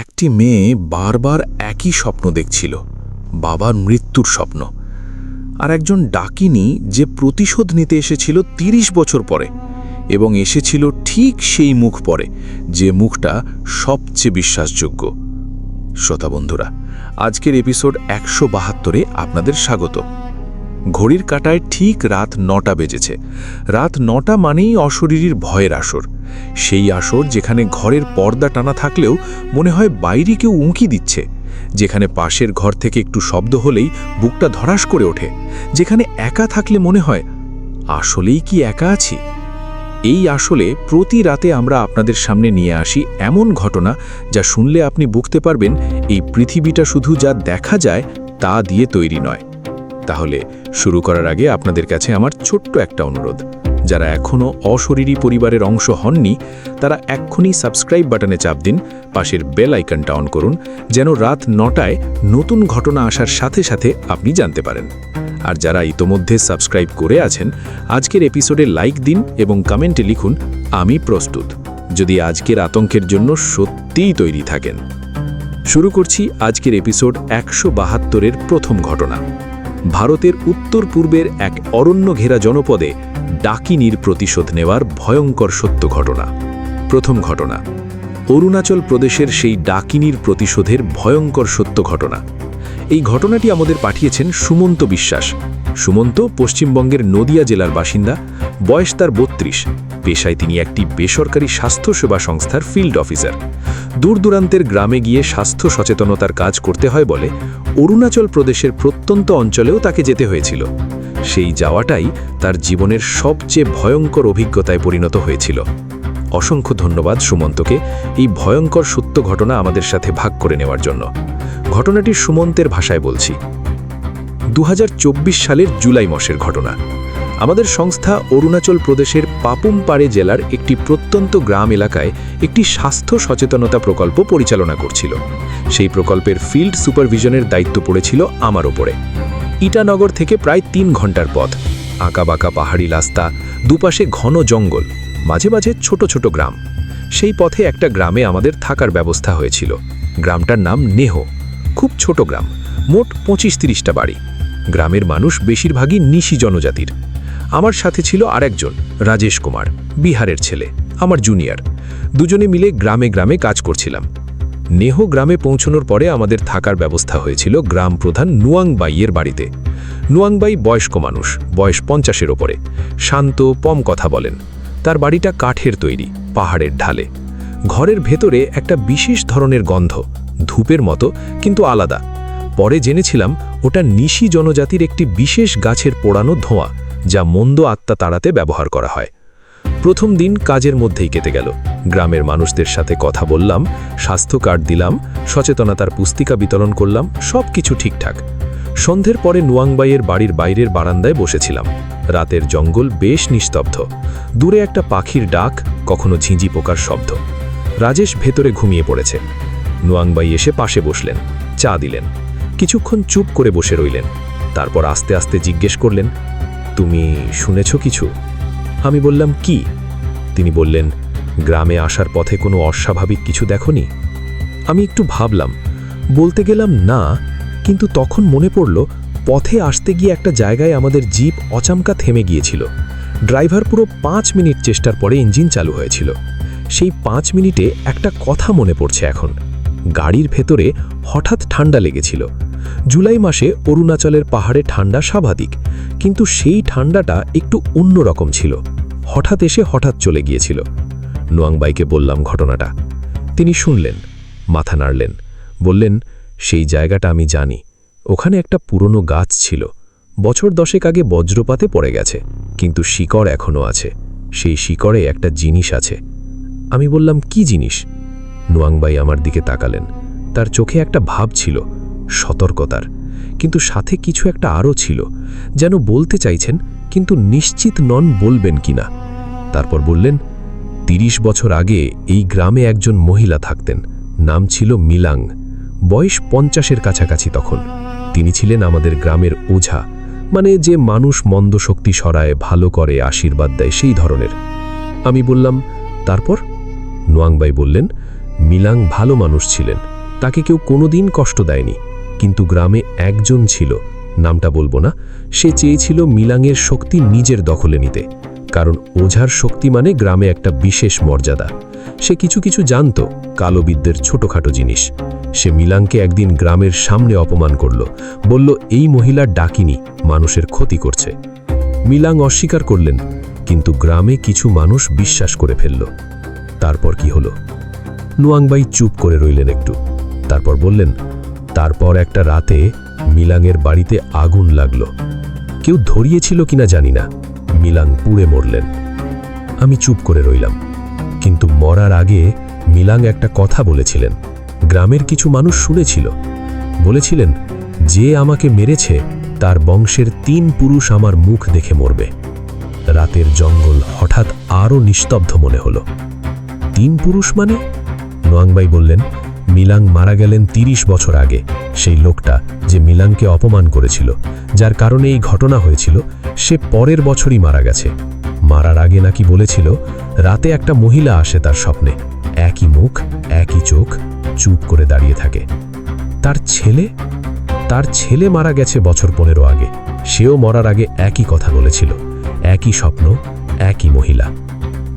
একটি মেয়ে বারবার একই স্বপ্ন দেখছিল, বাবার মৃত্যুর স্বপ্ন। আর একজন ডাকিনী যে প্রতিশোধ নিতে এসেছিল ৩০ বছর পরে, এবং এসেছিল ঠিক সেই মুখ পরে, যে মুখটা সবচেয়ে বিশ্বাসযোগ্য। শ্রোতা বন্ধুরা, আজকের এপিসোড ১৭২ আপনাদের স্বাগত। ঘড়ির কাঁটায় ঠিক রাত ৯টা বেজেছে। রাত ৯টা মানেই অশরীরীর ভয়ের আসর। সেই আসর যেখানে ঘরের পর্দা টানা থাকলেও মনে হয় বাইরে কেউ উঁকি দিচ্ছে, যেখানে পাশের ঘর থেকে একটু শব্দ হলেই বুকটা ধড়াস করে ওঠে, যেখানে একা থাকলে মনে হয় আসলেই কি একা আছি। এই আসলে প্রতি রাতে আমরা আপনাদের সামনে নিয়ে আসি এমন ঘটনা যা শুনলে আপনি বুঝতে পারবেন এই পৃথিবীটা শুধু যা দেখা যায় তা দিয়ে তৈরি নয়। তাহলে শুরু করার আগে আপনাদের কাছে আমার ছোট্ট একটা অনুরোধ, যারা এখনও অশরীরী পরিবারের অংশ হননি তারা এক্ষুনি সাবস্ক্রাইব বাটনে চাপ দিন, পাশের বেল আইকনটা অন করুন, যেন রাত ৯টায় নতুন ঘটনা আসার সাথে সাথে আপনি জানতে পারেন। আর যারা ইতোমধ্যে সাবস্ক্রাইব করে আছেন, আজকের এপিসোডে লাইক দিন এবং কমেন্টে লিখুন আমি প্রস্তুত, যদি আজকের আতঙ্কের জন্য সত্যিই তৈরি থাকেন। শুরু করছি আজকের এপিসোড ১৭২-এর প্রথম ঘটনা। ভারতের উত্তর পূর্বের এক অরণ্য ঘেরা জনপদে ডাকিনীর প্রতিশোধ নেওয়ার ভয়ঙ্কর সত্য ঘটনা। প্রথম ঘটনা, অরুণাচল প্রদেশের সেই ডাকিনীর প্রতিশোধের ভয়ঙ্কর সত্য ঘটনা। এই ঘটনাটি আমাদের পাঠিয়েছেন সুমন্ত বিশ্বাস। সুমন্ত পশ্চিমবঙ্গের নদিয়া জেলার বাসিন্দা, বয়স তার ৩২। পেশায় তিনি একটি বেসরকারি স্বাস্থ্যসেবা সংস্থার ফিল্ড অফিসার। দূরদূরান্তের গ্রামে গিয়ে স্বাস্থ্য সচেতনতার কাজ করতে হয় বলে অরুণাচল প্রদেশের প্রত্যন্ত অঞ্চলেও তাকে যেতে হয়েছিল। সেই যাওয়াটাই তার জীবনের সবচেয়ে ভয়ঙ্কর অভিজ্ঞতায় পরিণত হয়েছিল। অসংখ্য ধন্যবাদ সুমন্তকে এই ভয়ঙ্কর সত্য ঘটনা আমাদের সাথে ভাগ করে নেওয়ার জন্য। ঘটনাটি সুমন্তের ভাষায় বলছি। ২০২৪ সালের জুলাই মাসের ঘটনা। আমাদের সংস্থা অরুণাচল প্রদেশের পাপুমপাড়ে জেলার একটি প্রত্যন্ত গ্রাম এলাকায় একটি স্বাস্থ্য সচেতনতা প্রকল্প পরিচালনা করছিল। সেই প্রকল্পের ফিল্ড সুপারভিশনের দায়িত্ব পড়েছিল আমার ওপরে। ইটানগর থেকে প্রায় ৩ ঘন্টার পথ, আঁকাবাঁকা পাহাড়ি রাস্তা, দুপাশে ঘন জঙ্গল, মাঝে মাঝে ছোট ছোট গ্রাম। সেই পথে একটা গ্রামে আমাদের থাকার ব্যবস্থা হয়েছিল। গ্রামটার নাম নেহ। খুব ছোট গ্রাম, মোট ২৫-৩০টা বাড়ি। গ্রামের মানুষ বেশিরভাগই নিশি জনজাতির। আমার সাথে ছিল আরেকজন, রাজেশ কুমার, বিহারের ছেলে, আমার জুনিয়র। দুজনে মিলে গ্রামে গ্রামে কাজ করছিলাম। নেহ গ্রামে পৌঁছানোর পরে আমাদের থাকার ব্যবস্থা হয়েছিল গ্রাম প্রধান নুয়াংবাইয়ের বাড়িতে। নুয়াংবাই বয়স্ক মানুষ, বয়স ৫০-এর ওপরে, শান্ত, কম কথা বলেন। তার বাড়িটা কাঠের তৈরি, পাহাড়ের ঢালে। ঘরের ভেতরে একটা বিশেষ ধরনের গন্ধ, ধূপের মতো কিন্তু আলাদা। পরে জেনেছিলাম ওটা নিশি জনজাতির একটি বিশেষ গাছের পোড়ানো ধোঁয়া, যা মন্দ আত্মা তাড়াতে ব্যবহার করা হয়। প্রথম দিন কাজের মধ্যেই কেটে গেল। গ্রামের মানুষদের সাথে কথা বললাম, স্বাস্থ্য কার্ড দিলাম, সচেতনতার পুস্তিকা বিতরণ করলাম, সব কিছু ঠিকঠাক। সন্ধ্যের পরে নুয়াংবাইয়ের বাড়ির বাইরের বারান্দায় বসেছিলাম। রাতের জঙ্গল বেশ নিস্তব্ধ। দূরে একটা পাখির ডাক, কখনো ঝিঁঝি পোকার শব্দ। রাজেশ ভেতরে ঘুমিয়ে পড়েছে। নুয়াংবাই এসে পাশে বসলেন, চা দিলেন। কিছুক্ষণ চুপ করে বসে রইলেন। তারপর আস্তে আস্তে জিজ্ঞেস করলেন, তুমি শুনেছ কিছু? আমি বললাম, কি? তিনি বললেন, গ্রামে আসার পথে কোনো অস্বাভাবিক কিছু দেখনি? আমি একটু ভাবলাম, বলতে গেলাম না, কিন্তু তখন মনে পড়ল পথে আসতে গিয়ে একটা জায়গায় আমাদের জিপ অচামকা থেমে গিয়েছিল। ড্রাইভার পুরো ৫ মিনিট চেষ্টার পরে ইঞ্জিন চালু হয়েছিল। সেই ৫ মিনিটে একটা কথা মনে পড়ছে এখন। গাড়ির ভেতরে হঠাৎ ঠান্ডা লেগেছিল। জুলাই মাসে অরুণাচলের পাহাড়ে ঠান্ডা স্বাভাবিক, কিন্তু সেই ঠান্ডাটা একটু অন্যরকম ছিল। হঠাৎ এসে হঠাৎ চলে গিয়েছিল। নুয়াংবাইকে বললাম ঘটনাটা। তিনি শুনলেন, মাথা নাড়লেন, বললেন, সেই জায়গাটা আমি জানি। ওখানে একটা পুরনো গাছ ছিল। বছর ১০ আগে বজ্রপাতে পড়ে গেছে, কিন্তু শিকড় এখনও আছে। সেই শিকড়ে একটা জিনিস আছে। আমি বললাম, কি জিনিস? নুয়াংবাই আমার দিকে তাকালেন। তার চোখে একটা ভাব ছিল, সতর্কতার, কিন্তু সাথে কিছু একটা আরও ছিল, যেন বলতে চাইছেন কিন্তু নিশ্চিত নন বলবেন কিনা। তারপর বললেন, ৩০ বছর আগে এই গ্রামে একজন মহিলা থাকতেন। নাম ছিল মিলাং। বয়স ৫০-এর কাছাকাছি তখন। তিনি ছিলেন আমাদের গ্রামের ওঝা, মানে যে মানুষ মন্দ শক্তি সরায়, ভালো করে, আশীর্বাদ দেয়, সেই ধরনের। আমি বললাম, তারপর? নুয়াংবাই বললেন, মিলাং ভালো মানুষ ছিলেন, তাকে কেউ কোনোদিন কষ্ট দেয়নি, কিন্তু গ্রামে একজন ছিল, নামটা বলবো না, সে চেয়েছিল মিলাংয়ের শক্তি নিজের দখলে নিতে, কারণ ওঝার শক্তি মানে গ্রামে একটা বিশেষ মর্যাদা। সে কিছু কিছু জানত, কালোবিদ্যের ছোটখাটো জিনিস। সে মিলাংকে একদিন গ্রামের সামনে অপমান করল, বলল এই মহিলা ডাকিনি, মানুষের ক্ষতি করছে। মিলাং অস্বীকার করলেন, কিন্তু গ্রামে কিছু মানুষ বিশ্বাস করে ফেলল। তারপর কি হলো? নুয়াংবাই চুপ করে রইলেন একটু, তারপর বললেন, তারপর একটা রাতে মিলাংয়ের বাড়িতে আগুন লাগল। কেউ ধরিয়েছিল কিনা জানি না, মিলাং পুড়ে মরলেন। আমি চুপ করে রইলাম, কিন্তু মরার আগে মিলাং একটা কথা বলেছিলেন। গ্রামের কিছু মানুষ শুনেছিল, বলেছিলেন, যে আমাকে মেরেছে তার বংশের 3 পুরুষ আমার মুখ দেখে মরবে। রাতের জঙ্গল হঠাৎ আরও নিস্তব্ধ মনে হলো। 3 পুরুষ মানে? নোয়াংবাই বললেন, মিলাং মারা গেলেন 30 বছর আগে। সেই লোকটা যে মিলাংকে অপমান করেছিল, যার কারণে এই ঘটনা হয়েছিল, সে পরের বছরই মারা গেছে। মারার আগে নাকি বলেছিল, রাতে একটা মহিলা আসে তার স্বপ্নে, একই মুখ, একই চোখ, চুপ করে দাঁড়িয়ে থাকে। তার ছেলে মারা গেছে বছর 15 আগে, সেও মরার আগে একই কথা বলেছিল, একই স্বপ্ন, একই মহিলা।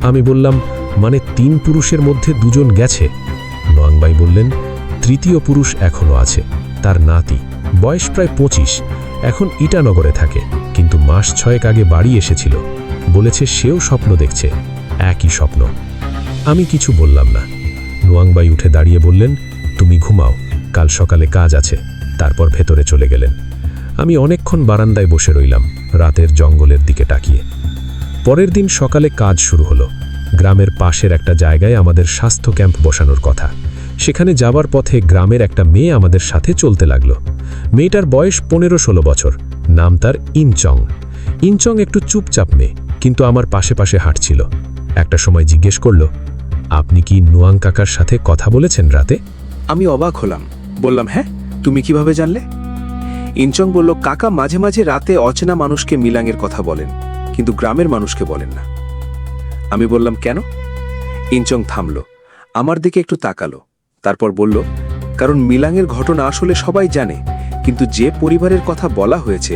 আমি বললাম, মানে 3 পুরুষের মধ্যে 2 জন গেছে? নোয়াংবাই বললেন, তৃতীয় পুরুষ এখনো আছে, তার নাতি, বয়স প্রায় 25, এখন ইটানগরে থাকে, কিন্তু মাস 6 আগে বাড়ি এসেছিল। বলেছে সেও স্বপ্ন দেখছে, একই স্বপ্ন। আমি কিছু বললাম না। নোয়াংবাই উঠে দাঁড়িয়ে বললেন, তুমি ঘুমাও, কাল সকালে কাজ আছে। তারপর ভেতরে চলে গেলেন। আমি অনেকক্ষণ বারান্দায় বসে রইলাম, রাতের জঙ্গলের দিকে তাকিয়ে। পরের দিন সকালে কাজ শুরু হলো। গ্রামের পাশের একটা জায়গায় আমাদের স্বাস্থ্য ক্যাম্প বসানোর কথা। সেখানে যাবার পথে গ্রামের একটা মেয়ে আমাদের সাথে চলতে লাগলো। মেয়েটার বয়স 15-16 বছর, নাম তার ইনচং। ইনচং একটু চুপচাপ মেয়ে, কিন্তু আমার পাশে পাশে হাঁটছিল। একটা সময় জিজ্ঞেস করল, আপনি কি নোয়াং কাকার সাথে কথা বলেছেন রাতে? আমি অবাক হলাম, বললাম, হ্যাঁ, তুমি কিভাবে জানলে? ইনচং বলল, কাকা মাঝে মাঝে রাতে অচেনা মানুষকে মিলাংয়ের কথা বলেন, কিন্তু গ্রামের মানুষকে বলেন না। আমি বললাম, কেন? ইনচং থামল, আমার দিকে একটু তাকালো, তারপর বলল, কারণ মিলাংয়ের ঘটনা আসলে সবাই জানে, কিন্তু যে পরিবারের কথা বলা হয়েছে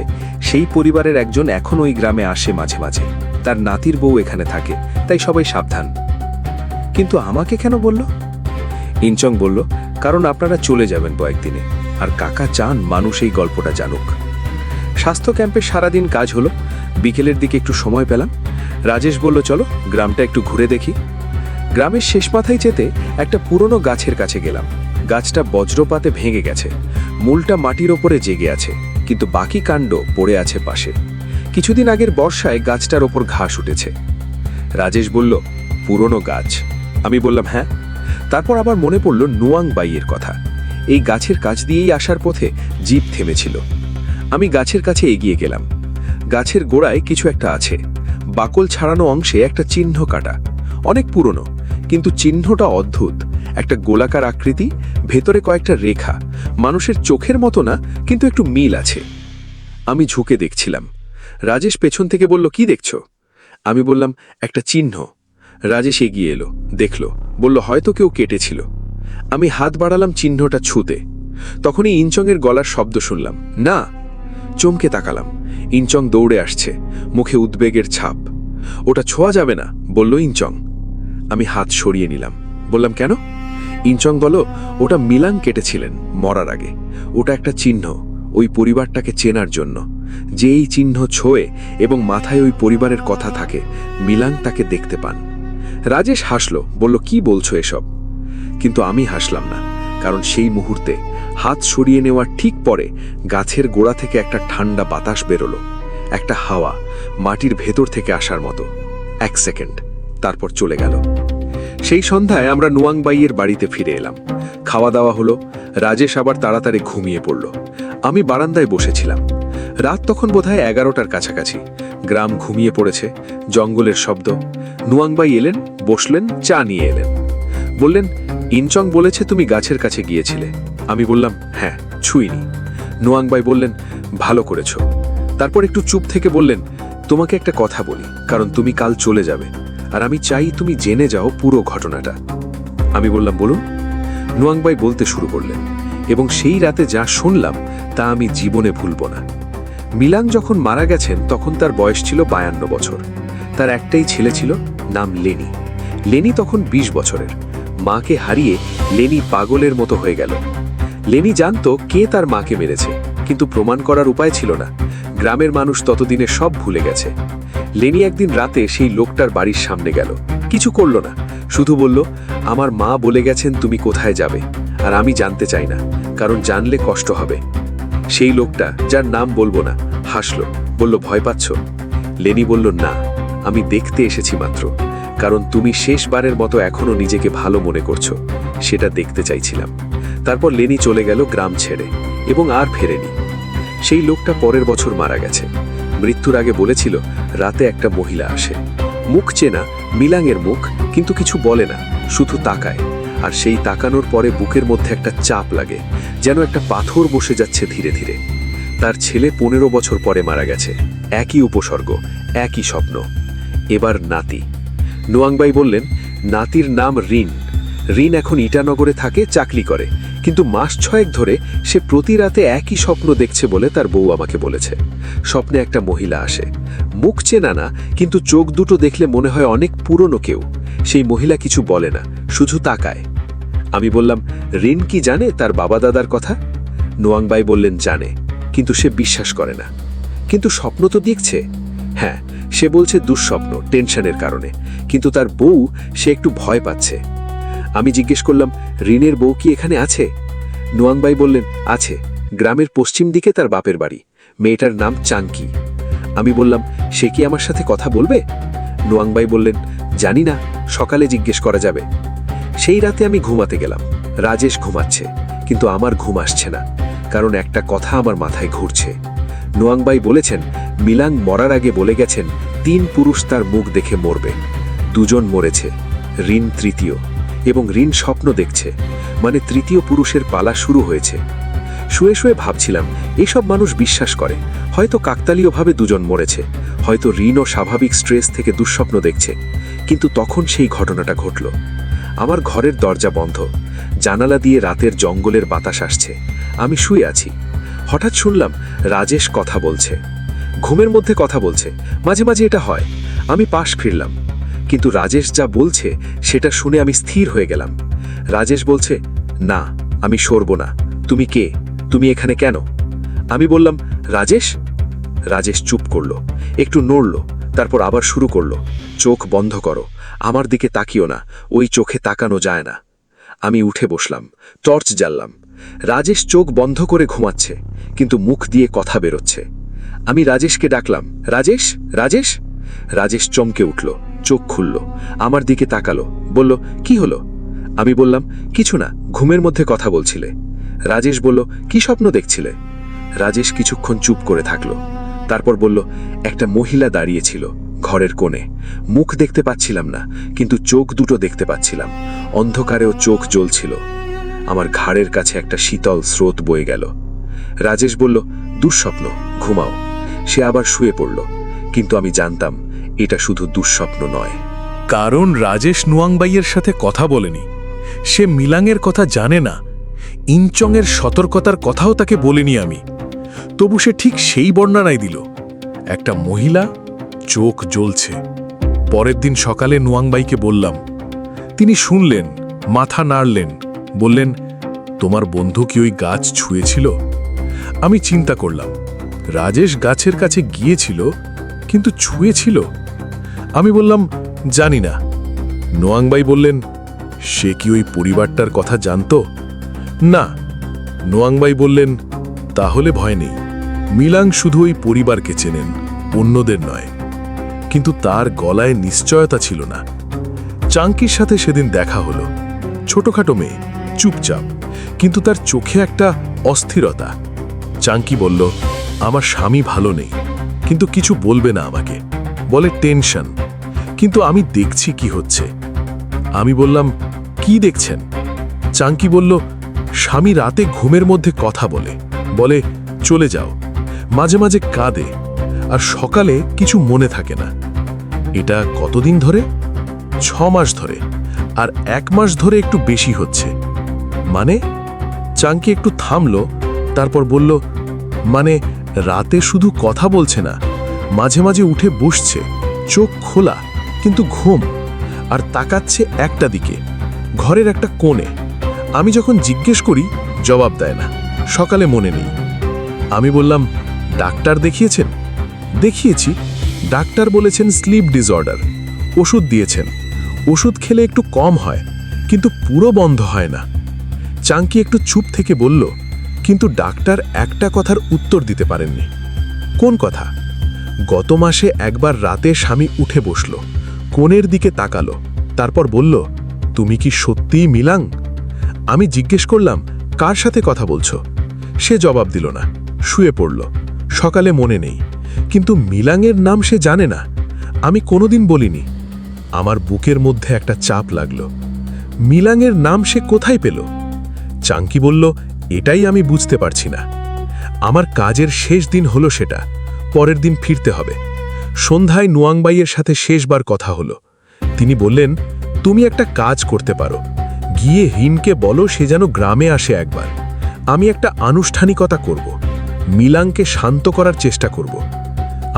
সেই পরিবারের একজন এখন ওই গ্রামে আসে মাঝে মাঝে, তার নাতির বউ এখানে থাকে, তাই সবাই সাবধান। কিন্তু আমাকে কেন বলল? ইনচং বলল, কারণ আপনারা চলে যাবেন কয়েকদিনে, আর কাকা চান মানুষ এই গল্পটা জানুক। স্বাস্থ্য ক্যাম্পে সারাদিন কাজ হলো। বিকেলের দিকে একটু সময় পেলাম। রাজেশ বলল, চলো গ্রামটা একটু ঘুরে দেখি। গ্রামের শেষ মাথায় যেতে একটা পুরনো গাছের কাছে গেলাম। গাছটা বজ্রপাতে ভেঙে গেছে, মূলটা মাটির ওপরে জেগে আছে, কিন্তু বাকি কাণ্ড পড়ে আছে পাশে। কিছুদিন আগের বর্ষায় গাছটার ওপর ঘাস উঠেছে। রাজেশ বলল, পুরনো গাছ। আমি বললাম, হ্যাঁ। তারপর আবার মনে পড়ল নুয়াংবাইয়ের কথা। এই গাছের কাছ দিয়েই আসার পথে জিপ থেমেছিল। আমি গাছের কাছে এগিয়ে গেলাম। গাছের গোড়ায় কিছু একটা আছে, বাকল ছাড়ানো অংশে একটা চিহ্ন কাটা, অনেক পুরনো, কিন্তু চিহ্নটা অদ্ভুত। একটা গোলাকার আকৃতি, ভেতরে কয়েকটা রেখা, মানুষের চোখের মতো না, কিন্তু একটু মিল আছে। আমি ঝুঁকে দেখছিলাম। রাজেশ পেছন থেকে বলল, কি দেখছো? আমি বললাম, একটা চিহ্ন। রাজেশ এগিয়ে এলো, দেখল, বলল, হয়তো কেউ কেটেছিল। আমি হাত বাড়ালাম চিহ্নটা ছুঁতে। তখনই ইনচংয়ের গলার শব্দ শুনলাম, না। চমকে তাকালাম। ইনচং দৌড়ে আসছে, মুখে উদ্বেগের ছাপ। ওটা ছোঁয়া যাবে না, বলল ইনচং। আমি হাত সরিয়ে নিলাম, বললাম, কেন? ইনচং বলল, ওটা মিলাং কেটেছিলেন মরার আগে। ওটা একটা চিহ্ন, ওই পরিবারটাকে চেনার জন্য। যে এই চিহ্ন ছোঁয়ে এবং মাথায় ওই পরিবারের কথা থাকে, মিলাং তাকে দেখতে পান। রাজেশ হাসল, বলল, কি বলছো এসব? কিন্তু আমি হাসলাম না, কারণ সেই মুহূর্তে হাত সরিয়ে নেওয়ার ঠিক পরে গাছের গোড়া থেকে একটা ঠান্ডা বাতাস বেরোলো, একটা হাওয়া, মাটির ভেতর থেকে আসার মতো। 1 সেকেন্ড, তারপর চলে গেল। সেই সন্ধ্যায় আমরা নুয়াংবাইয়ের বাড়িতে ফিরে এলাম। খাওয়া দাওয়া হলো। রাজেশ আবার তাড়াতাড়ি ঘুমিয়ে পড়ল। আমি বারান্দায় বসেছিলাম। রাত তখন বোধহয় 11টার কাছাকাছি। গ্রাম ঘুমিয়ে পড়েছে, জঙ্গলের শব্দ। নুয়াংবাই এলেন, বসলেন, চা নিয়ে এলেন। বললেন, ইনচং বলেছে তুমি গাছের কাছে গিয়েছিলে। আমি বললাম, হ্যাঁ, ছুঁইনি। নুয়াংবাই বললেন, ভালো করেছো। তারপর একটু চুপ থেকে বললেন, তোমাকে একটা কথা বলি, কারণ তুমি কাল চলে যাবে, আর আমি চাই তুমি জেনে যাও পুরো ঘটনাটা। আমি বললাম, বলুন। নোয়াংবাই বলতে শুরু করলেন, এবং সেই রাতে যা শুনলাম তা আমি জীবনে ভুলব না। মিলাং যখন মারা গেছেন তখন তার বয়স ছিল 52 বছর। তার একটাই ছেলে ছিল, নাম লেনি। লেনি তখন 20 বছরের। মাকে হারিয়ে লেনি পাগলের মতো হয়ে গেল। লেনি জানতো কে তার মাকে মেরেছে, কিন্তু প্রমাণ করার উপায় ছিল না। গ্রামের মানুষ ততদিনে সব ভুলে গেছে। লেনি একদিন রাতে সেই লোকটার বাড়ির সামনে গেল, কিছু করল না, শুধু বলল, আমার মা বলে গেছেন তুমি কোথায় যাবে, আর আমি জানতে চাই না, কারণ জানলে কষ্ট হবে। সেই লোকটা, যার নাম বলবো না, হাসল, বলল, ভয় পাচ্ছ? লেনি বলল, না, আমি দেখতে এসেছি মাত্র, কারণ তুমি শেষবারের মতো এখনো নিজেকে ভালো মনে করছো, সেটা দেখতে চাইছিলাম। তারপর লেনি চলে গেল গ্রাম ছেড়ে, এবং আর ফেরেনি। সেই লোকটা পরের বছর মারা গেছে। মৃত্যুর আগে বলেছিল রাতে একটা মহিলা আসে, মুখ চেনা, মিলাংয়ের মুখ, কিন্তু কিছু বলে না, শুধু তাকায়। আর সেই তাকানোর পরে বুকের মধ্যে একটা চাপ লাগে, যেন একটা পাথর বসে যাচ্ছে ধীরে ধীরে। তার ছেলে 15 বছর পরে মারা গেছে, একই উপসর্গ, একই স্বপ্ন। এবার নাতি। নোয়াংবাই বললেন, নাতির নাম রিন। রিন এখন ইটানগরে থাকে, চাকরি করে, কিন্তু মাস 6 ধরে সে প্রতি রাতে একই স্বপ্ন দেখছে বলে তার বউ আমাকে বলেছে। স্বপ্নে একটা মহিলা আসে, মুখ চেনা না, কিন্তু চোখ দুটো দেখলে মনে হয় অনেক পুরনো কেউ। সেই মহিলা কিছু বলে না, শুধু তাকায়। আমি বললাম, রিন কি জানে তার বাবা দাদার কথা? নোয়াংবাই বললেন, জানে, কিন্তু সে বিশ্বাস করে না। কিন্তু স্বপ্ন তো দেখছে। হ্যাঁ, সে বলছে দুঃস্বপ্ন, টেনশনের কারণে, কিন্তু তার বউ, সে একটু ভয় পাচ্ছে। আমি জিজ্ঞেস করলাম, রিনের বউ কি এখানে আছে? নোয়াংবাই বললেন, আছে, গ্রামের পশ্চিম দিকে তার বাপের বাড়ি। মেয়েটার নাম চাংকি। আমি বললাম, সে কি আমার সাথে কথা বলবে? নোয়াংবাই বললেন, জানি না, সকালে জিজ্ঞেস করা যাবে। সেই রাতে আমি ঘুমাতে গেলাম। রাজেশ ঘুমাচ্ছে, কিন্তু আমার ঘুম আসছে না, কারণ একটা কথা আমার মাথায় ঘুরছে। নোয়াংবাই বলেছেন, মিলাং মরার আগে বলে গেছেন 3 পুরুষ তার মুখ দেখে মরবে। 2 জন মরেছে, রিন তৃতীয়, এবং রিন স্বপ্ন দেখছে, মানে তৃতীয় পুরুষের পালা শুরু হয়েছে। শুয়ে শুয়ে ভাবছিলাম, এইসব মানুষ বিশ্বাস করে, হয়তো কাকতালীয়ভাবে 2 জন মরেছে, হয়তো রিনও স্বাভাবিক স্ট্রেস থেকে দুঃস্বপ্ন দেখছে। কিন্তু তখন সেই ঘটনাটা ঘটল। আমার ঘরের দরজা বন্ধ, জানালা দিয়ে রাতের জঙ্গলের বাতাস আসছে। আমি শুয়ে আছি, হঠাৎ শুনলাম রাজেশ কথা বলছে, ঘুমের মধ্যে কথা বলছে। মাঝে মাঝে এটা হয়। আমি পাশ ফিরলাম, কিন্তু রাজেশ যা বলছে সেটা শুনে আমি স্থির হয়ে গেলাম। রাজেশ বলছে, না, আমি সরব না। তুমি কে? তুমি এখানে কেন? আমি বললাম, রাজেশ। রাজেশ চুপ করলো, একটু নড়ল, তারপর আবার শুরু করলো, চোখ বন্ধ করো, আমার দিকে তাকিও না, ওই চোখে তাকানো যায় না। আমি উঠে বসলাম, টর্চ জ্বাললাম। রাজেশ চোখ বন্ধ করে ঘুমাচ্ছে, কিন্তু মুখ দিয়ে কথা বেরোচ্ছে। আমি রাজেশকে ডাকলাম, রাজেশ, রাজেশ। রাজেশ চমকে উঠল, চোখ খুলল, আমার দিকে তাকালো, বলল, কি হলো? আমি বললাম, কিছু না, ঘুমের মধ্যে কথা বলছিলে। রাজেশ বলল, কি স্বপ্ন দেখছিলে? রাজেশ কিছুক্ষণ চুপ করে থাকলো, তারপর বলল, একটা মহিলা দাঁড়িয়েছিল ঘরের কোণে। মুখ দেখতে পাচ্ছিলাম না, কিন্তু চোখ দুটো দেখতে পাচ্ছিলাম। অন্ধকারেও চোখ জ্বলছিল। আমার ঘাড়ের কাছে একটা শীতল স্রোত বয়ে গেল। রাজেশ বলল, দুঃস্বপ্ন, ঘুমাও। সে আবার শুয়ে পড়ল, কিন্তু আমি জানতাম এটা শুধু দুঃস্বপ্ন নয়। কারণ রাজেশ নোয়াংবাইয়ের সাথে কথা বলেনি, সে মিলাংয়ের কথা জানে না, ইনচংয়ের সতর্কতার কথাও তাকে বলিনি আমি। তবু সে ঠিক সেই বর্ণনাই দিল, একটা মহিলা, চোখ জ্বলছে। পরের দিন সকালে নোয়াংবাইকে বললাম। তিনি শুনলেন, মাথা নাড়লেন, বললেন, তোমার বন্ধু কি ওই গাছ ছুঁয়েছিল? আমি চিন্তা করলাম, রাজেশ গাছের কাছে গিয়েছিল, কিন্তু ছুঁয়েছিল? আমি বললাম, জানি না। নোয়াংবাই বললেন, সে কি ওই পরিবারটার কথা জানত? না। নোয়াংবাই বললেন, তাহলে ভয় নেই, মিলাং শুধু ওই পরিবারকে চেনেন, অন্যদের নয়। কিন্তু তার গলায় নিশ্চয়তা ছিল না। চাংকির সাথে সেদিন দেখা হলো, ছোটখাটো মেয়ে, চুপচাপ, কিন্তু তার চোখে একটা অস্থিরতা। চাংকি বলল, আমার স্বামী ভালো নেই, কিন্তু কিছু বলবে না আমাকে, বলে টেনশন, কিন্তু আমি দেখছি কি হচ্ছে। আমি বললাম, কি দেখছেন? চাংকি বলল, স্বামী রাতে ঘুমের মধ্যে কথা বলে চলে যাও, মাঝে মাঝে কাঁদে, আর সকালে কিছু মনে থাকে না। এটা কতদিন ধরে? 6 মাস ধরে, আর 1 মাস ধরে একটু বেশি হচ্ছে। মানে? চাঙ্কি একটু থামল, তারপর বলল, মানে রাতে শুধু কথা বলছে না, মাঝে মাঝে উঠে বসছে, চোখ খোলা কিন্তু ঘুম, আর তাকাচ্ছে একটা দিকে, ঘরের একটা কোণে। আমি যখন জিজ্ঞেস করি জবাব দেয় না, সকালে মনে নেই। আমি বললাম, ডাক্তার দেখিয়েছেন? দেখিয়েছি, ডাক্তার বলেছেন স্লিপ ডিসঅর্ডার, ওষুধ দিয়েছেন, ওষুধ খেলে একটু কম হয় কিন্তু পুরো বন্ধ হয় না। চাঙ্কি একটু চুপ থেকে বলল, কিন্তু ডাক্তার একটা কথার উত্তর দিতে পারেননি। কোন কথা? গত মাসে একবার রাতে স্বামী উঠে বসল, কোণের দিকে তাকালো, তারপর বলল, তুমি কি সত্যিই মিলাং? আমি জিজ্ঞেস করলাম, কার সাথে কথা বলছো? সে জবাব দিল না, শুয়ে পড়ল। সকালে মনে নেই, কিন্তু মিলাংয়ের নাম সে জানে না। আমি কোনোদিন বলিনি। আমার বুকের মধ্যে একটা চাপ লাগলো। মিলাংয়ের নাম সে কোথায় পেল? চাঙ্কি বলল, এটাই আমি বুঝতে পারছি না। আমার কাজের শেষ দিন হলো সেটা, পরের দিন ফিরতে হবে। সন্ধ্যায় নুয়াংবাইয়ের সাথে শেষবার কথা হলো। তিনি বললেন, তুমি একটা কাজ করতে পারো, গিয়ে হিনকে বলো সে যেন গ্রামে আসে একবার। আমি একটা আনুষ্ঠানিকতা করব, মিলাংকে শান্ত করার চেষ্টা করব।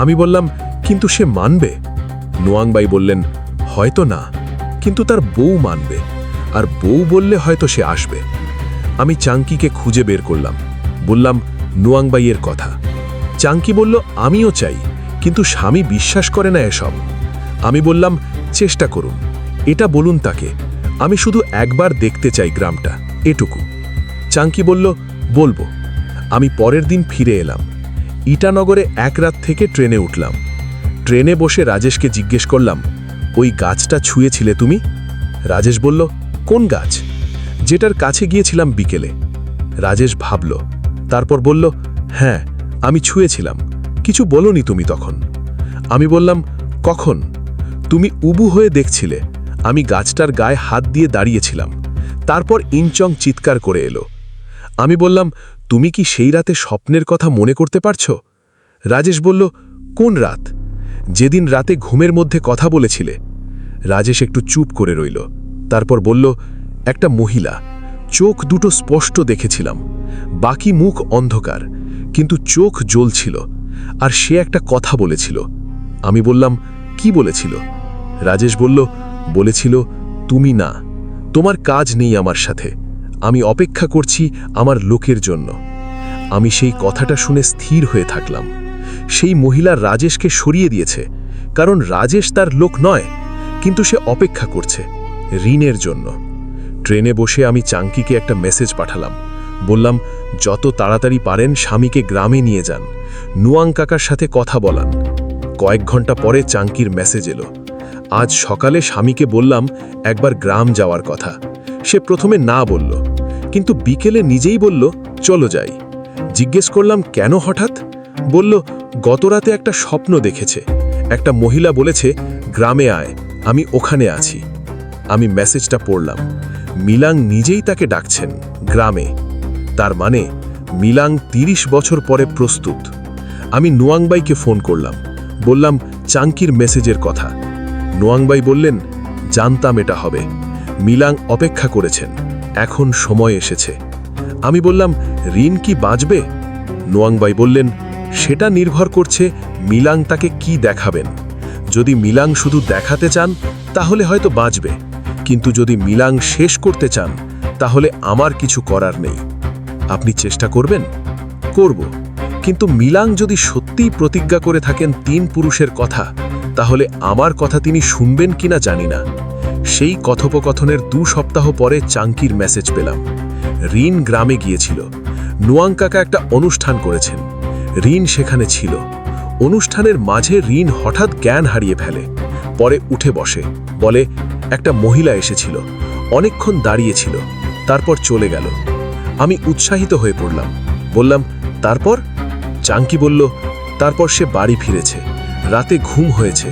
আমি বললাম, কিন্তু সে মানবে? নুয়াংবাই বললেন, হয়তো না, কিন্তু তার বউ মানবে, আর বউ বললে হয়তো সে আসবে। আমি চাঙ্কিকে খুঁজে বের করলাম, বললাম, নুয়াংবাইয়ের কথা। চাঙ্কি বলল, আমিও চাই, কিন্তু স্বামী বিশ্বাস করে না এসব। আমি বললাম, চেষ্টা করুন, এটা বলুন তাকে, আমি শুধু একবার দেখতে চাই গ্রামটা, এটুকু। চাঙ্কি বলল, বলবো। আমি পরের দিন ফিরে এলাম। ইটানগরে এক রাত থেকে ট্রেনে উঠলাম। ট্রেনে বসে রাজেশকে জিজ্ঞেস করলাম, ওই গাছটা ছুঁয়েছিলে তুমি? রাজেশ বলল, কোন গাছ? যেটার কাছে গিয়েছিলাম বিকেলে। রাজেশ ভাবল, তারপর বলল, হ্যাঁ, আমি ছুঁয়েছিলাম, কিছু বলনি তুমি তখন। আমি বললাম, কখন? তুমি উবু হয়ে দেখছিলে, আমি গাছটার গায়ে হাত দিয়ে দাঁড়িয়েছিলাম। তারপর ইনচং চিৎকার করে এলো। আমি বললাম, তুমি কি সেই রাতে স্বপ্নের কথা মনে করতে পারছো? রাজেশ বলল, কোন রাত? যেদিন রাতে ঘুমের মধ্যে কথা বলেছিলে। রাজেশ একটু চুপ করে রইল, তারপর বলল, একটা মহিলা, চোখ দুটো স্পষ্ট দেখেছিলাম, বাকি মুখ অন্ধকার, কিন্তু চোখ জ্বলছিল, আর সে একটা কথা বলেছিল। আমি বললাম, কি বলেছিল? রাজেশ বলেছিল, তুমি না, তোমার কাজ নেই আমার সাথে, আমি অপেক্ষা করছি আমার লোকের জন্য। আমি সেই কথাটা শুনে স্থির হয়ে থাকলাম। সেই মহিলা রাজেশকে সরিয়ে দিয়েছে, কারণ রাজেশ তার লোক নয়, কিন্তু সে অপেক্ষা করছে ঋণের জন্য। ট্রেনে বসে আমি চাঙ্কিকে একটা মেসেজ পাঠালাম, বললাম, যত তাড়াতাড়ি পারেন স্বামীকে গ্রামে নিয়ে যান, নুয়াং কাকার সাথে কথা বলান। কয়েক ঘন্টা পরে চাঙ্কির মেসেজ এলো। আজ সকালে স্বামীকে বললাম একবার গ্রাম যাওয়ার কথা। সে প্রথমে না বলল, কিন্তু বিকেলে নিজেই বলল, চলো যাই। জিজ্ঞেস করলাম, কেন হঠাৎ? বলল, গতরাতে একটা স্বপ্ন দেখেছে, একটা মহিলা বলেছে, গ্রামে আয়, আমি ওখানে আছি। আমি মেসেজটা পড়লাম। মিলাং নিজেই তাকে ডাকছেন গ্রামে। তার মানে মিলাং ৩০ বছর পরে প্রস্তুত। আমি নুয়াংবাইকে ফোন করলাম, বললাম চাঙ্কির মেসেজের কথা। নুয়াংবাই বললেন, জানতাম এটা হবে, মিলাং অপেক্ষা করেছেন, এখন সময় এসেছে। আমি বললাম, ঋণ কি বাঁচবে? নুয়াংবাই বললেন, সেটা নির্ভর করছে মিলাং তাকে কি দেখাবেন। যদি মিলাং শুধু দেখাতে চান তাহলে হয়তো বাঁচবে, কিন্তু যদি মিলাং শেষ করতে চান তাহলে আমার কিছু করার নেই। আপনি চেষ্টা করবেন? করব, কিন্তু মিলাং যদি সত্যিই প্রতিজ্ঞা করে থাকেন ৩ পুরুষের কথা, তাহলে আমার কথা তিনি শুনবেন কিনা জানি না। সেই কথোপকথনের ২ সপ্তাহ পরে চাঙ্কির মেসেজ পেলাম। ঋণ গ্রামে গিয়েছিল, নুয়াং কাকা একটা অনুষ্ঠান করেছেন, ঋণ সেখানে ছিল। অনুষ্ঠানের মাঝে ঋণ হঠাৎ জ্ঞান হারিয়ে ফেলে, পরে উঠে বসে, বলে, একটা মহিলা এসেছিল, অনেকক্ষণ দাঁড়িয়েছিল, তারপর চলে গেল। আমি উৎসাহিত হয়ে পড়লাম, বললাম, তারপর? চাঙ্কি বলল, তারপর সে বাড়ি ফিরেছে, রাতে ঘুম হয়েছে,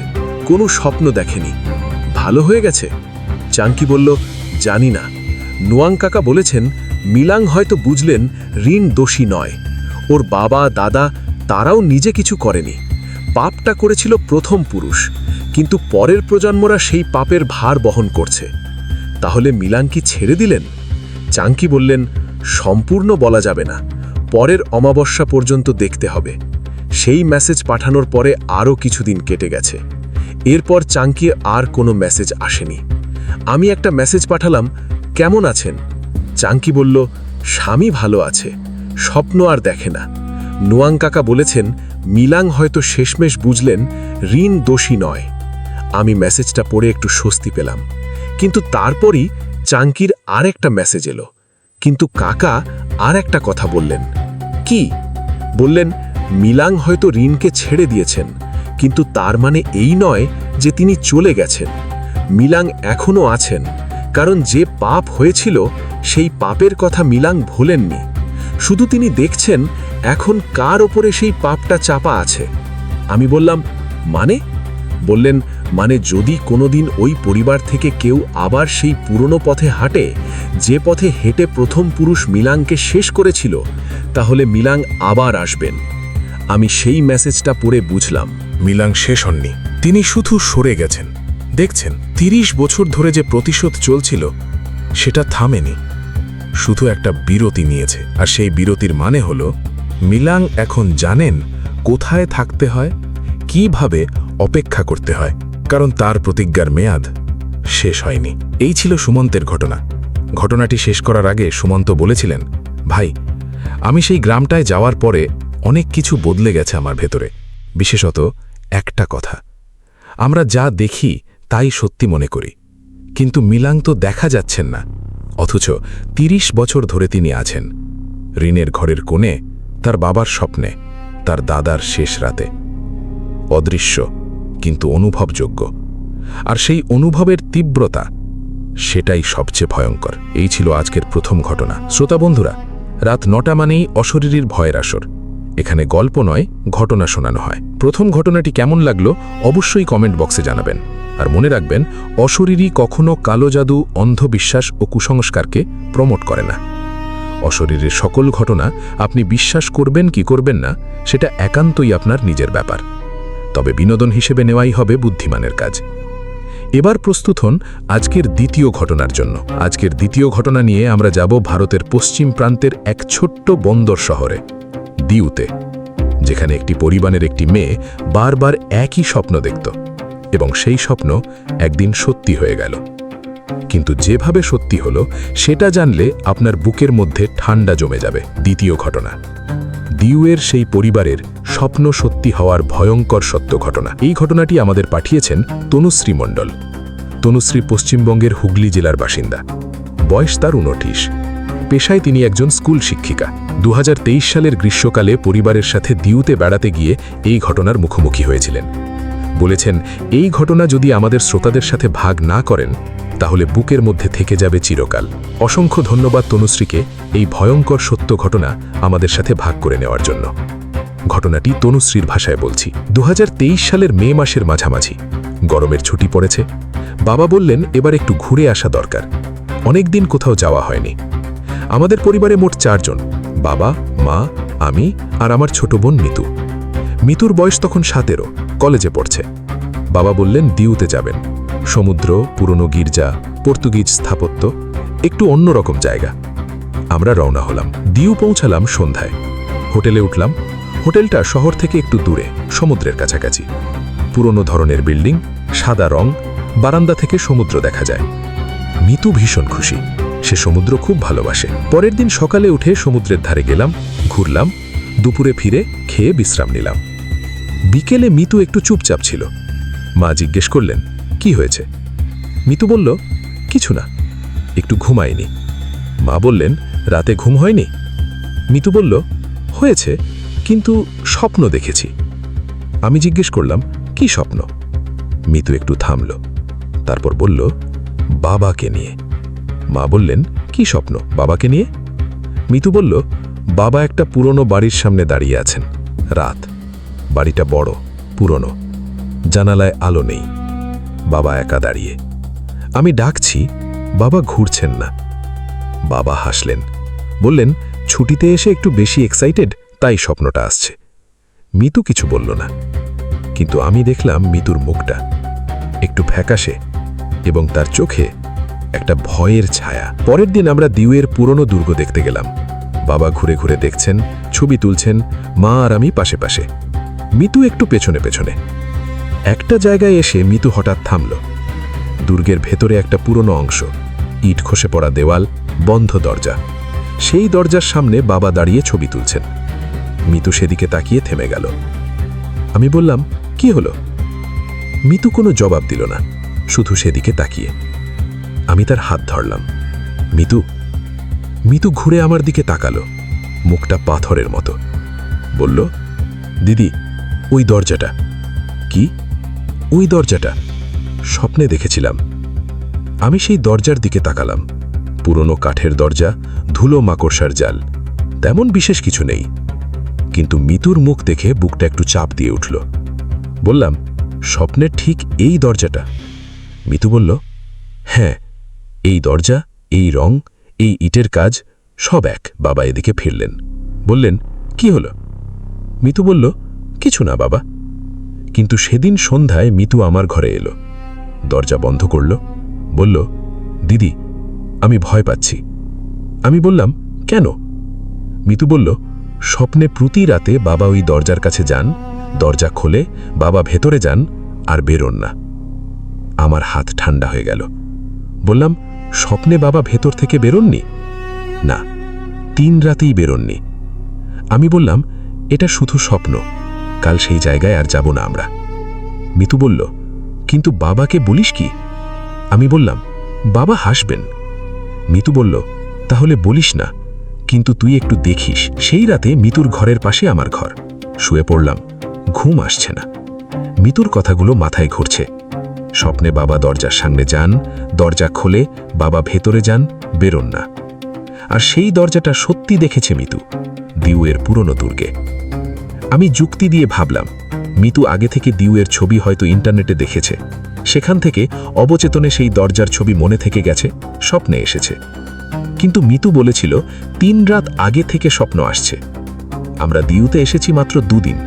কোনো স্বপ্ন দেখেনি, ভালো হয়ে গেছে। চাঙ্কি বলল, জানি না। নুয়াং কাকা বলেছেন, মিলাং হয়তো বুঝলেন ঋণ দোষী নয়, ওর বাবা দাদা তারাও নিজে কিছু করেনি, পাপটা করেছিল প্রথম পুরুষ, কিন্তু পরের প্রজন্মরা সেই পাপের ভার বহন করছে। তাহলে মিলাং কি ছেড়ে দিলেন? চাঙ্কি বললেন, সম্পূর্ণ বলা যাবে না, পরের অমাবস্যা পর্যন্ত দেখতে হবে। সেই মেসেজ পাঠানোর পরে আরও কিছুদিন কেটে গেছে। এরপর চাঙ্কি আর কোনো মেসেজ আসেনি। আমি একটা মেসেজ পাঠালাম, কেমন আছেন? চাঙ্কি বলল, স্বামী ভালো আছে, স্বপ্ন আর দেখে না। নুয়াং কাকা বলেছেন, মিলাং হয়তো শেষমেশ বুঝলেন ঋণ দোষী নয়। আমি মেসেজটা পড়ে একটু স্বস্তি পেলাম। কিন্তু তারপরই চাঙ্কির আর একটা মেসেজ এলো। কিন্তু কাকা আর একটা কথা বললেন। কি বললেন? মিলাং হয়তো ঋণকে ছেড়ে দিয়েছেন, কিন্তু তার মানে এই নয় যে তিনি চলে গেছেন। মিলাং এখনও আছেন, কারণ যে পাপ হয়েছিল সেই পাপের কথা মিলাং ভোলেননি। শুধু তিনি দেখছেন এখন কার ওপরে সেই পাপটা চাপা আছে। আমি বললাম, মানে? বললেন, মানে যদি কোনোদিন ওই পরিবার থেকে কেউ আবার সেই পুরনো পথে হাঁটে, যে পথে হেঁটে প্রথম পুরুষ মিলাংকে শেষ করেছিল, তাহলে মিলাং আবার আসবেন। আমি সেই মেসেজটা পড়ে বুঝলাম, মিলাং শেষ হননি, তিনি শুধু সরে গেছেন। দেখছেন ৩০ বছর ধরে যে প্রতিশোধ চলছিল সেটা থামেনি, শুধু একটা বিরতি নিয়েছে। আর সেই বিরতির মানে হলো মিলাং এখন জানেন কোথায় থাকতে হয়, কিভাবে অপেক্ষা করতে হয়, কারণ তার প্রতিজ্ঞার মেয়াদ শেষ হয়নি। এই ছিল সুমন্তের ঘটনা। ঘটনাটি শেষ করার আগে সুমন্ত বলেছিলেন, ভাই, আমি সেই গ্রামটায় যাওয়ার পরে অনেক কিছু বদলে গেছে আমার ভেতরে। বিশেষত একটা কথা, আমরা যা দেখি তাই সত্যি মনে করি, কিন্তু মিলাং তো দেখা যাচ্ছেন না, অথচ ৩০ বছর ধরে তিনি আছেন ঋণের ঘরের কোণে, তার বাবার স্বপ্নে, তার দাদার শেষ রাতে। অদৃশ্য কিন্তু অনুভবযোগ্য, আর সেই অনুভবের তীব্রতা, সেটাই সবচেয়ে ভয়ঙ্কর। এই ছিল আজকের প্রথম ঘটনা। শ্রোতা বন্ধুরা, রাত ৯টা মানেই অশরীরীর ভয়ের আসর। এখানে গল্প নয়, ঘটনা শোনানো হয়। প্রথম ঘটনাটি কেমন লাগলো অবশ্যই কমেন্ট বক্সে জানাবেন। আর মনে রাখবেন, অশরীরী কখনো কালো জাদু, অন্ধবিশ্বাস ও কুসংস্কারকে প্রমোট করে না। অশরীরের সকল ঘটনা আপনি বিশ্বাস করবেন কি করবেন না, সেটা একান্তই আপনার নিজের ব্যাপার। তবে বিনোদন হিসেবে নেওয়াই হবে বুদ্ধিমানের কাজ। এবার প্রস্তুত হন আজকের দ্বিতীয় ঘটনার জন্য। আজকের দ্বিতীয় ঘটনা নিয়ে আমরা যাব ভারতের পশ্চিম প্রান্তের এক ছোট্ট বন্দর শহরে, দিউতে, যেখানে একটি পরিবারের একটি মেয়ে বারবার একই স্বপ্ন দেখত, এবং সেই স্বপ্ন একদিন সত্যি হয়ে গেল। কিন্তু যেভাবে সত্যি হলো সেটা জানলে আপনার বুকের মধ্যে ঠান্ডা জমে যাবে। দ্বিতীয় ঘটনা, দিউয়ের সেই পরিবারের স্বপ্ন সত্যি হওয়ার ভয়ঙ্কর সত্য ঘটনা। এই ঘটনাটি আমাদের পাঠিয়েছেন তনুশ্রী মণ্ডল। তনুশ্রী পশ্চিমবঙ্গের হুগলি জেলার বাসিন্দা। বয়স তার 29। পেশায় তিনি একজন স্কুল শিক্ষিকা। 2023 সালের গ্রীষ্মকালে পরিবারের সাথে দিউতে বেড়াতে গিয়ে এই ঘটনার মুখোমুখি হয়েছিলেন। বলেছেন, এই ঘটনা যদি আমাদের শ্রোতাদের সাথে ভাগ না করেন তাহলে বুকের মধ্যে থেকে যাবে চিরকাল। অসংখ্য ধন্যবাদ তনুশ্রীকে এই ভয়ঙ্কর সত্য ঘটনা আমাদের সাথে ভাগ করে নেওয়ার জন্য। ঘটনাটি তনুশ্রীর ভাষায় বলছি। 2023 সালের মে মাসের মাঝামাঝি, গরমের ছুটি পড়েছে। বাবা বললেন এবার একটু ঘুরে আসা দরকার, অনেক দিন কোথাও যাওয়া হয়নি। আমাদের পরিবারে মোট 4 জন, বাবা, মা, আমি আর আমার ছোট বোন মিতু। মিতুর বয়স তখন 17, কলেজে পড়ছে। বাবা বললেন দিউতে যাবেন, সমুদ্র, পুরনো গির্জা, পর্তুগিজ স্থাপত্য, একটু অন্যরকম জায়গা। আমরা রওনা হলাম। দিউ পৌঁছালাম সন্ধ্যায়। হোটেলে উঠলাম। হোটেলটা শহর থেকে একটু দূরে, সমুদ্রের কাছাকাছি। পুরনো ধরনের বিল্ডিং, সাদা রং, বারান্দা থেকে সমুদ্র দেখা যায়। মিতু ভীষণ খুশি, সে সমুদ্র খুব ভালোবাসে। পরের দিন সকালে উঠে সমুদ্রের ধারে গেলাম, ঘুরলাম, দুপুরে ফিরে খেয়ে বিশ্রাম নিলাম। বিকেলে মিতু একটু চুপচাপ ছিল। মা জিজ্ঞেস করলেন, কি হয়েছে? মিতু বলল, কিছু না, একটু ঘুমাইনি। মা বললেন, রাতে ঘুম হয়নি? মিতু বলল, হয়েছে, কিন্তু স্বপ্ন দেখেছি। আমি জিজ্ঞেস করলাম, কি স্বপ্ন? মিতু একটু থামল, তারপর বলল, বাবাকে নিয়ে। মা বললেন, কি স্বপ্ন বাবাকে নিয়ে? মিতু বলল, বাবা একটা পুরনো বাড়ির সামনে দাঁড়িয়ে আছেন। রাত, বাড়িটা বড়, পুরনো, জানালায় আলো নেই, বাবা একা দাঁড়িয়ে। আমি ডাকছি, বাবা ঘুরছেন না। বাবা হাসলেন, বললেন, ছুটিতে এসে একটু বেশি এক্সাইটেড, তাই স্বপ্নটা আসছে। মিতু কিছু বলল না, কিন্তু আমি দেখলাম মিতুর মুখটা একটু ফ্যাকাশে এবং তার চোখে একটা ভয়ের ছায়া। পরের দিন আমরা দিউয়ের পুরনো দুর্গ দেখতে গেলাম। বাবা ঘুরে ঘুরে দেখছেন, ছবি তুলছেন, মা আর আমি পাশে পাশে, মিতু একটু পেছনে পেছনে। একটা জায়গায় এসে মিতু হঠাৎ থামল। দুর্গের ভেতরে একটা পুরনো অংশ, ইট খসে পড়া দেওয়াল, বন্ধ দরজা। সেই দরজার সামনে বাবা দাঁড়িয়ে ছবি তুলছেন। মিতু সেদিকে তাকিয়ে থেমে গেল। আমি বললাম, কি হলো? মিতু কোনো জবাব দিল না, শুধু সেদিকে তাকিয়ে। আমি তার হাত ধরলাম। মিতু। মিতু ঘুরে আমার দিকে তাকালো, মুখটা পাথরের মতো। বলল, দিদি, ওই দরজাটা। কি? ওই দরজাটা স্বপ্নে দেখেছিলাম। আমি সেই দরজার দিকে তাকালাম। পুরনো কাঠের দরজা, ধুলো মাকড়সার জাল, তেমন বিশেষ কিছু নেই। কিন্তু মিতুর মুখ দেখে বুকটা একটু চাপ দিয়ে উঠল। বললাম, স্বপ্নের ঠিক এই দরজাটা? মিতু বলল, হ্যাঁ, এই দরজা, এই রং, এই ইটের কাজ সব এক। বাবা এদিকে ফিরলেন, বললেন, কি হলো? মিতু বলল, কিছু না বাবা। কিন্তু সেদিন সন্ধ্যায় মিতু আমার ঘরে এলো, দরজা বন্ধ করল, বলল, দিদি, আমি ভয় পাচ্ছি। আমি বললাম, কেন? মিতু বলল, স্বপ্নে প্রতি রাতে বাবা ওই দরজার কাছে যান, দরজা খোলে, বাবা ভেতরে যান আর বেরোন না। আমার হাত ঠান্ডা হয়ে গেল। বললাম, স্বপ্নে বাবা ভেতর থেকে বেরোননি? না, 3 রাতেই বেরোননি। আমি বললাম, এটা শুধু স্বপ্ন, কাল সেই জায়গায় আর যাব না আমরা। মিতু বলল, কিন্তু বাবাকে বলিস কি? আমি বললাম, বাবা হাসবেন। মিতু বলল, তাহলে বলিস না, কিন্তু তুই একটু দেখিস। সেই রাতে মিতুর ঘরের পাশে আমার ঘর। শুয়ে পড়লাম, ঘুম আসছে না। মিতুর কথাগুলো মাথায় ঘুরছে। স্বপ্নে বাবা দরজার সামনে যান, দরজা খোলে, বাবা ভেতরে যান, বেরোন না। আর সেই দরজাটা সত্যি দেখেছে মিতু, দিউয়ের পুরনো দুর্গে। আমি যুক্তি দিয়ে ভাবলাম, মিতু আগে থেকে দিউয়ের ছবি হয়তো ইন্টারনেটে দেখেছে, সেখান থেকে অবচেতনে সেই দরজার ছবি মনে থেকে গেছে, স্বপ্নে এসেছে। কিন্তু মিতু বলেছিল 3 রাত আগে থেকে স্বপ্ন আসছে। আমরা দিউতে এসেছি মাত্র 2 দিন,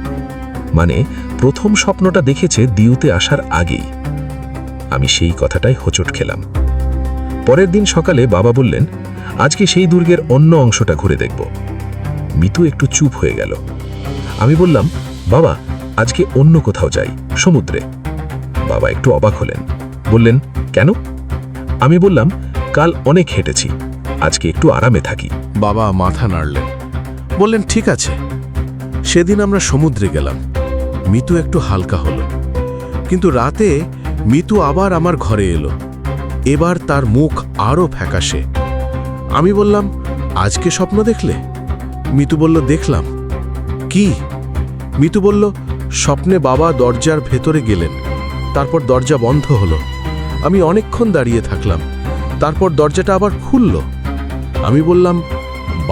মানে প্রথম স্বপ্নটা দেখেছে দিউতে আসার আগেই। আমি সেই কথাটাই হোঁচট খেলাম। পরের দিন সকালে বাবা বললেন, আজকে সেই দুর্গের অন্য অংশটা ঘুরে দেখব। মিতু একটু চুপ হয়ে গেল। আমি বললাম, বাবা, আজকে অন্য কোথাও যাই, সমুদ্রে। বাবা একটু অবাক হলেন, বললেন, কেন? আমি বললাম, কাল অনেক হেঁটেছি, আজকে একটু আরামে থাকি। বাবা মাথা নাড়লেন, বললেন, ঠিক আছে। সেদিন আমরা সমুদ্রে গেলাম। মিতু একটু হালকা হলো। কিন্তু রাতে মিতু আবার আমার ঘরে এলো। এবার তার মুখ আরও ফ্যাকাশে। আমি বললাম, আজকে স্বপ্ন দেখলে? মিতু বলল, দেখলাম। কি? মিতু বলল, স্বপ্নে বাবা দরজার ভেতরে গেলেন, তারপর দরজা বন্ধ হলো। আমি অনেকক্ষণ দাঁড়িয়ে থাকলাম, তারপর দরজাটা আবার খুলল। আমি বললাম,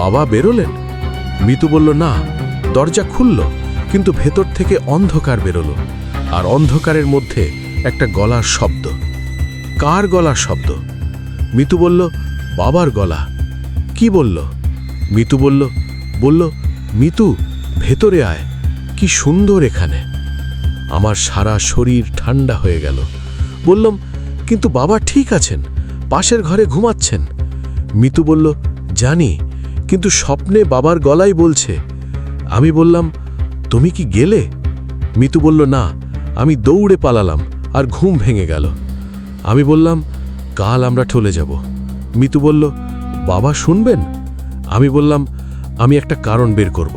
বাবা বেরোলেন? মিতু বলল, না, দরজা খুলল, কিন্তু ভেতর থেকে অন্ধকার বেরোলো, আর অন্ধকারের মধ্যে একটা গলার শব্দ। কার গলার শব্দ? মিতু বলল, বাবার গলা। কি বলল? মিতু বলল, মিতু, ভেতরে আয়, কি সুন্দর এখানে। আমার সারা শরীর ঠান্ডা হয়ে গেল। বললাম, কিন্তু বাবা ঠিক আছেন, পাশের ঘরে ঘুমাচ্ছেন। মিতু বলল, জানি, কিন্তু স্বপ্নে বাবার গলাই বলছে। আমি বললাম, তুমি কি গেলে? মিতু বলল, না, আমি দৌড়ে পালালাম আর ঘুম ভেঙে গেল। আমি বললাম, কাল আমরা চলে যাব। মিতু বলল, বাবা শুনবেন? আমি বললাম, আমি একটা কারণ বের করব।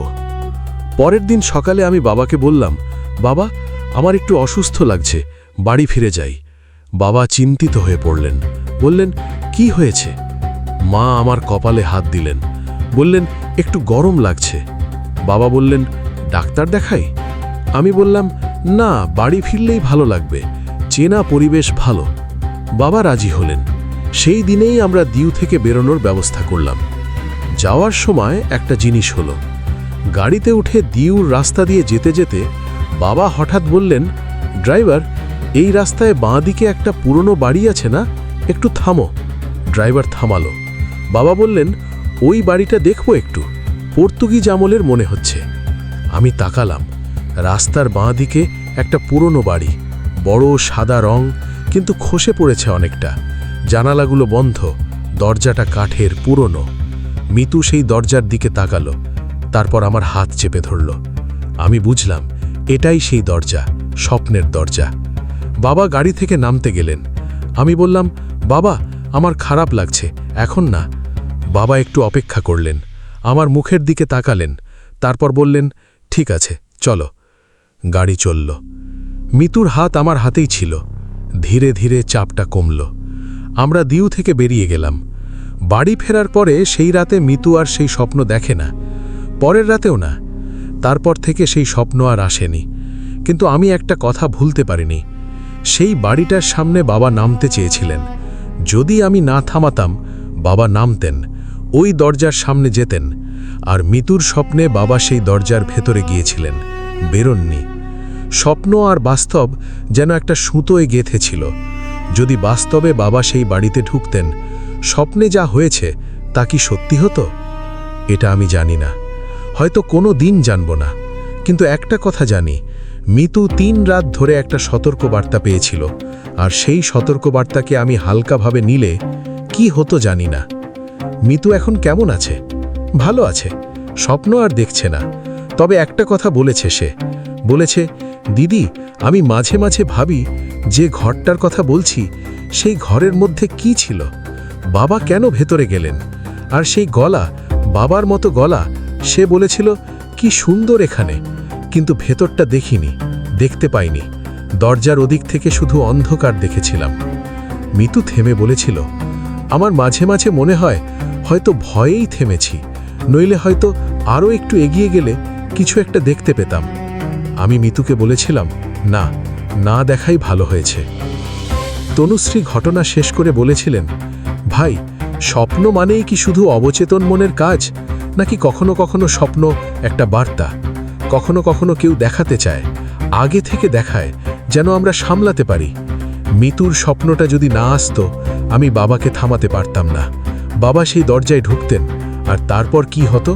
পরের দিন সকালে আমি বাবাকে বললাম, বাবা, আমার একটু অসুস্থ লাগছে, বাড়ি ফিরে যাই। বাবা চিন্তিত হয়ে পড়লেন, বললেন, কি হয়েছে? মা আমার কপালে হাত দিলেন, বললেন, একটু গরম লাগছে। বাবা বললেন, ডাক্তার দেখাই? আমি বললাম, না, বাড়ি ফিরলেই ভালো লাগবে, চেনা পরিবেশ ভালো। বাবা রাজি হলেন। সেই দিনেই আমরা দিউ থেকে বেরোনোর ব্যবস্থা করলাম। যাওয়ার সময় একটা জিনিস হলো, গাড়িতে উঠে দিউর রাস্তা দিয়ে যেতে যেতে বাবা হঠাৎ বললেন, ড্রাইভার, এই রাস্তায় বাঁ দিকে একটা পুরনো বাড়ি আছে না, একটু থামো। ড্রাইভার থামালো। বাবা বললেন, ওই বাড়িটা দেখবো একটু, পর্তুগিজ আমলের মনে হচ্ছে। আমি তাকালাম। রাস্তার বাঁ দিকে একটা পুরনো বাড়ি, বড় সাদা রং, কিন্তু খসে পড়েছে অনেকটা। জানালাগুলো বন্ধ, দরজাটা কাঠের, পুরনো। মিতু সেই দরজার দিকে তাকালো, তারপর আমার হাত চেপে ধরল। আমি বুঝলাম এটাই সেই দরজা, স্বপ্নের দরজা। বাবা গাড়ি থেকে নামতে গেলেন। আমি বললাম, বাবা, আমার খারাপ লাগছে, এখন না। বাবা একটু অপেক্ষা করলেন, আমার মুখের দিকে তাকালেন, তারপর বললেন, ঠিক আছে, চলো। গাড়ি চলল। মিতুর হাত আমার হাতেই ছিল। ধীরে ধীরে চাপটা কমল। আমরা দিউ থেকে বেরিয়ে গেলাম। বাড়ি ফেরার পরে সেই রাতে মিতু আর সেই স্বপ্ন দেখে না, পরের রাতেও না। তারপর থেকে সেই স্বপ্ন আর আসেনি। কিন্তু আমি একটা কথা ভুলতে পারিনি, সেই বাড়িটার সামনে বাবা নামতে চেয়েছিলেন। যদি আমি না থামাতাম, বাবা নামতেন, ওই দরজার সামনে যেতেন। আর মিতুর স্বপ্নে বাবা সেই দরজার ভেতরে গিয়েছিলেন, বেরোননি। স্বপ্ন আর বাস্তব যেন একটা সুতোয় গেঁথে ছিল। যদি বাস্তবে বাবা সেই বাড়িতে ঢুকতেন, স্বপ্নে যা হয়েছে তা কি সত্যি হতো? এটা আমি জানি না, হয়তো কোনো দিন জানব না। কিন্তু একটা কথা জানি, মিতু 3 রাত ধরে একটা সতর্কবার্তা পেয়েছিল, আর সেই সতর্কবার্তাকে আমি হালকাভাবে নিলে কি হতো জানি না। মিতু এখন কেমন আছে? ভালো আছে, স্বপ্ন আর দেখছে না। তবে একটা কথা বলেছে, সে বলেছে, দিদি, আমি মাঝে মাঝে ভাবি যে ঘরটার কথা বলছি, সেই ঘরের মধ্যে কি ছিল, বাবা কেন ভেতরে গেলেন? আর সেই গলা, বাবার মতো গলা, সে বলেছিল কি সুন্দর এখানে, কিন্তু ভেতরটা দেখিনি, দেখতে পাইনি। দরজার ওদিক থেকে শুধু অন্ধকার দেখেছিলাম। মিতু থেমে বলেছিল, আমার মাঝে মাঝে মনে হয় হয়তো ভয়েই থেমেছি, নইলে হয়তো আরও একটু এগিয়ে গেলে কিছু একটা দেখতে পেতাম। আমি মিতুকে বলেছিলাম, না, না দেখাই ভালো হয়েছে। তনুশ্রী ঘটনা শেষ করে বলেছিলেন, ভাই, স্বপ্ন মানেই কি শুধু অবচেতন মনের কাজ, নাকি কখনো কখনো স্বপ্ন একটা বার্তা? কখনো কখনো কেউ দেখাতে চায়, আগে থেকে দেখায়, যেন আমরা সামলাতে পারি। মিতুর স্বপ্নটা যদি না আসতো, আমি বাবাকে থামাতে পারতাম না। বাবা সেই দরজায় ঢুকতেন, আর তারপর কি হতো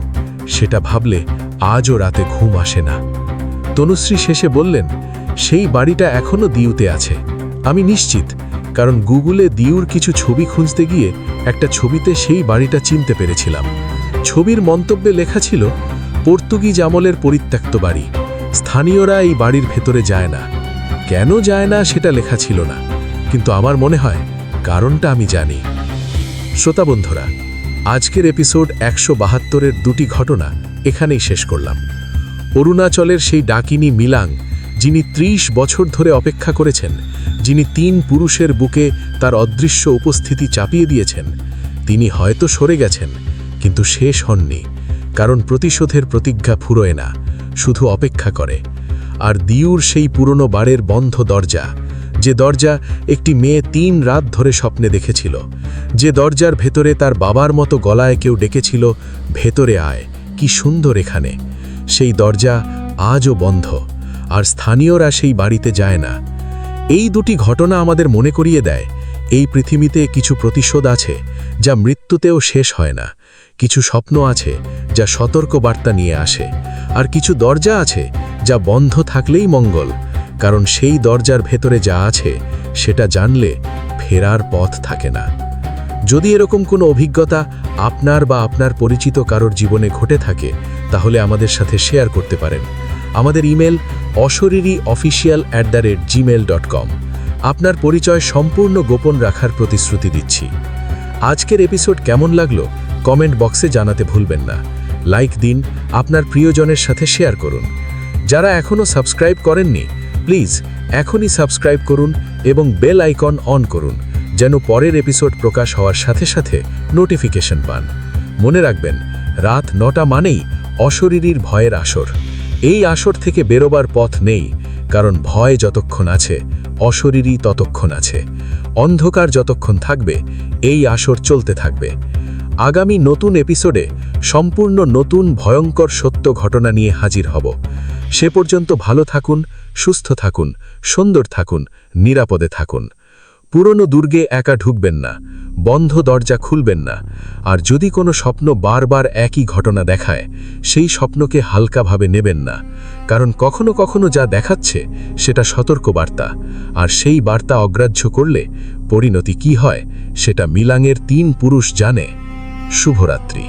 সেটা ভাবলে আজও রাতে ঘুম আসে না। তনুশ্রী শেষে বললেন, সেই বাড়িটা এখনও দিউতে আছে, আমি নিশ্চিত, কারণ গুগলে দিউর কিছু ছবি খুঁজতে গিয়ে একটা ছবিতে সেই বাড়িটা চিনতে পেরেছিলাম। ছবির মন্তব্যে লেখা ছিল, পর্তুগিজ আমলের পরিত্যক্ত বাড়ি, স্থানীয়রা এই বাড়ির ভেতরে যায় না। কেন যায় না সেটা লেখা ছিল না, কিন্তু আমার মনে হয় কারণটা আমি জানি। শ্রোতা বন্ধুরা, আজকের এপিসোড 172-এর 2টি ঘটনা এখানেই শেষ করলাম। অরুণাচলের সেই ডাকিনী মিলাং, যিনি 30 বছর ধরে অপেক্ষা করেছেন, যিনি 3 পুরুষের বুকে তার অদৃশ্য উপস্থিতি চাপিয়ে দিয়েছেন, তিনি হয়তো সরে গেছেন, কিন্তু শেষ হননি। কারণ প্রতিশোধের প্রতিজ্ঞা ফুরোয় না, শুধু অপেক্ষা করে। আর দিউর সেই পুরনো বাড়ির বন্ধ দরজা, যে দরজা একটি মেয়ে 3 রাত ধরে স্বপ্নে দেখেছিল, যে দরজার ভেতরে তার বাবার মতো গলায় কেউ ডেকেছিল, ভেতরে আয়, কি সুন্দর এখানে, সেই দরজা আজও বন্ধ, আর স্থানীয়রা সেই বাড়িতে যায় না। এই 2টি ঘটনা আমাদের মনে করিয়ে দেয়, এই পৃথিবীতে কিছু প্রতিশোধ আছে যা মৃত্যুতেও শেষ হয় না, কিছু স্বপ্ন আছে যা সতর্ক বার্তা নিয়ে আসে, আর কিছু দরজা আছে যা বন্ধ থাকলেই মঙ্গল, কারণ সেই দরজার ভেতরে যা আছে সেটা জানলে ফেরার পথ থাকে না। যদি এরকম কোনো অভিজ্ঞতা আপনার বা আপনার পরিচিত কারোর জীবনে ঘটে থাকে, তাহলে আমাদের সাথে শেয়ার করতে পারেন। আমাদের ইমেল oshoriri@gmail.com। আপনার পরিচয় সম্পূর্ণ গোপন রাখার প্রতিশ্রুতি দিচ্ছি। আজকের এপিসোড কেমন লাগলো কমেন্ট বক্সে জানাতে ভুলবেন না। লাইক দিন, আপনার প্রিয়জনের সাথে শেয়ার করুন। যারা এখনও সাবস্ক্রাইব করেননি, প্লিজ এখনই সাবস্ক্রাইব করুন এবং বেল আইকন অন করুন, যেন পরের এপিসোড প্রকাশ হওয়ার সাথে সাথে নোটিফিকেশন পান। মনে রাখবেন, রাত 9টা মানেই অশরীরীর ভয়ের আসর। এই আসর থেকে বেরোবার পথ নেই, কারণ ভয় যতক্ষণ আছে, অশরীরী ততক্ষণ আছে। অন্ধকার যতক্ষণ থাকবে, এই আসর চলতে থাকবে। আগামী নতুন এপিসোডে সম্পূর্ণ নতুন ভয়ঙ্কর সত্য ঘটনা নিয়ে হাজির হব। সে পর্যন্ত ভালো থাকুন, সুস্থ থাকুন, সুন্দর থাকুন, নিরাপদে থাকুন। পুরনো দুর্গে একা ঢুকবেন না, বন্ধ দরজা খুলবেন না, আর যদি কোনো স্বপ্ন বারবার একই ঘটনা দেখায় সেই স্বপ্নকে হালকাভাবে নেবেন না, কারণ কখনো কখনো যা দেখাচ্ছে সেটা সতর্কবার্তা, আর সেই বার্তা অগ্রাহ্য করলে পরিণতি কি হয় সেটা মিলাংয়ের 3 পুরুষ জানে। শুভরাত্রি।